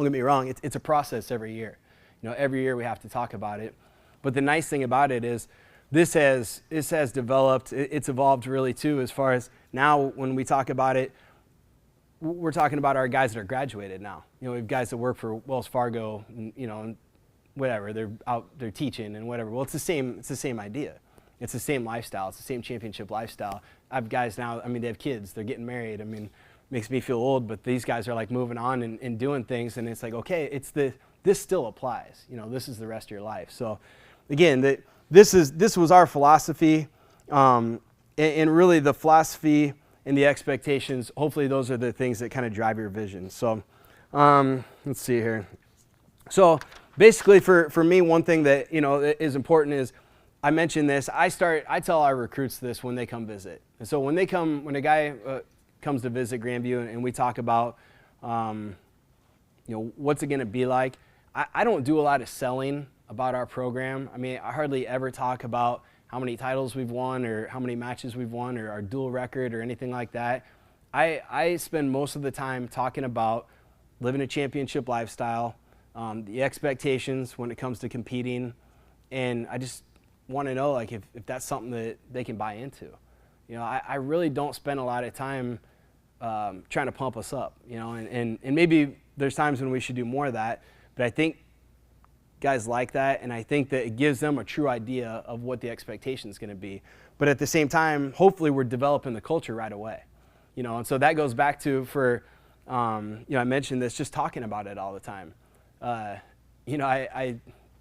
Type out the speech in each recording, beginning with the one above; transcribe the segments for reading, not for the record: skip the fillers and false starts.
don't get me wrong, it's a process every year. Every year we have to talk about it. But the nice thing about it is this has developed, it's evolved really too, as far as now when we talk about it, we're talking about our guys that are graduated now. We have guys that work for Wells Fargo, and whatever, they're teaching and whatever. Well, it's the same idea. It's the same lifestyle. It's the same championship lifestyle. I have guys now, they have kids, they're getting married. Makes me feel old, but these guys are like moving on and doing things, and it's like, okay, this still applies. This is the rest of your life. So again, this was our philosophy, and really the philosophy and the expectations, hopefully those are the things that kind of drive your vision. So let's see here. So basically for me, one thing that is important is, I mentioned this, I tell our recruits this when they come visit. And so when a guy comes to visit Grandview and we talk about what's it going to be like, I don't do a lot of selling about our program. I hardly ever talk about how many titles we've won or how many matches we've won or our dual record or anything like that. I spend most of the time talking about living a championship lifestyle, the expectations when it comes to competing, and I just want to know if that's something that they can buy into. I really don't spend a lot of time trying to pump us up, and maybe there's times when we should do more of that, but I think guys like that, and I think that it gives them a true idea of what the expectation is going to be. But at the same time, hopefully we're developing the culture right away, and so that goes back to I mentioned this, just talking about it all the time. I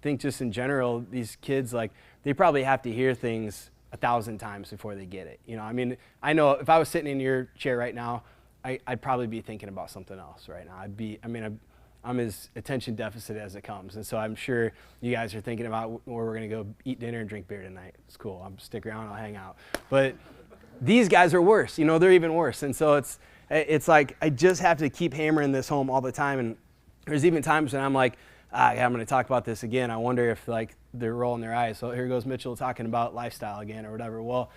think just in general, these kids, they probably have to hear things 1,000 times before they get it. I know if I was sitting in your chair right now, I'd probably be thinking about something else right now. I'm as attention deficit as it comes. And so I'm sure you guys are thinking about where we're going to go eat dinner and drink beer tonight. It's cool. I'll stick around. I'll hang out. But these guys are worse. They're even worse. And so it's like I just have to keep hammering this home all the time. And there's even times when I'm like, I'm going to talk about this again. I wonder if they're rolling their eyes. So here goes Mitchell talking about lifestyle again or whatever. Well,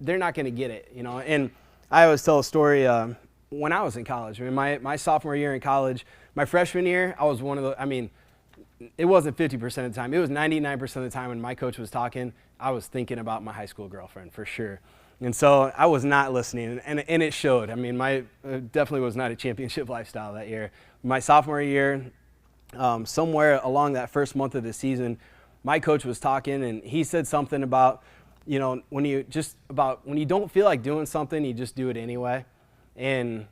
they're not going to get it, And I always tell a story when I was in college. My sophomore year in college, my freshman year, I was one of the, it wasn't 50% of the time. It was 99% of the time when my coach was talking, I was thinking about my high school girlfriend for sure. And so I was not listening, and it showed. My definitely was not a championship lifestyle that year. My sophomore year, somewhere along that first month of the season, my coach was talking, and he said something about, when you don't feel like doing something, you just do it anyway. And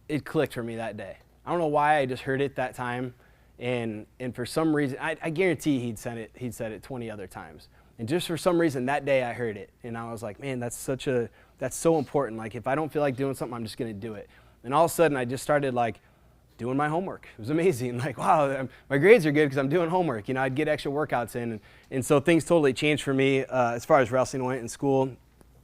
it clicked for me that day. I don't know why, I just heard it that time, and for some reason, I guarantee he'd said it 20 other times. And just for some reason that day I heard it, and I was like, man, that's so important. If I don't feel like doing something, I'm just gonna do it. And all of a sudden I just started doing my homework. It was amazing. Wow, my grades are good because I'm doing homework. I'd get extra workouts in, and so things totally changed for me as far as wrestling went in school.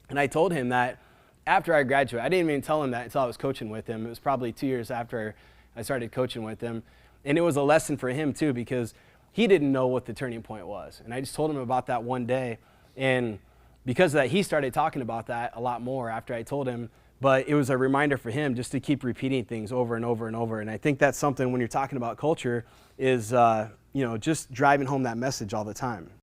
And I told him that after I graduated. I didn't even tell him that until I was coaching with him. It was probably 2 years after I started coaching with him. And it was a lesson for him too, because he didn't know what the turning point was. And I just told him about that one day. And because of that, he started talking about that a lot more after I told him. But it was a reminder for him just to keep repeating things over and over and over. And I think that's something when you're talking about culture is, just driving home that message all the time.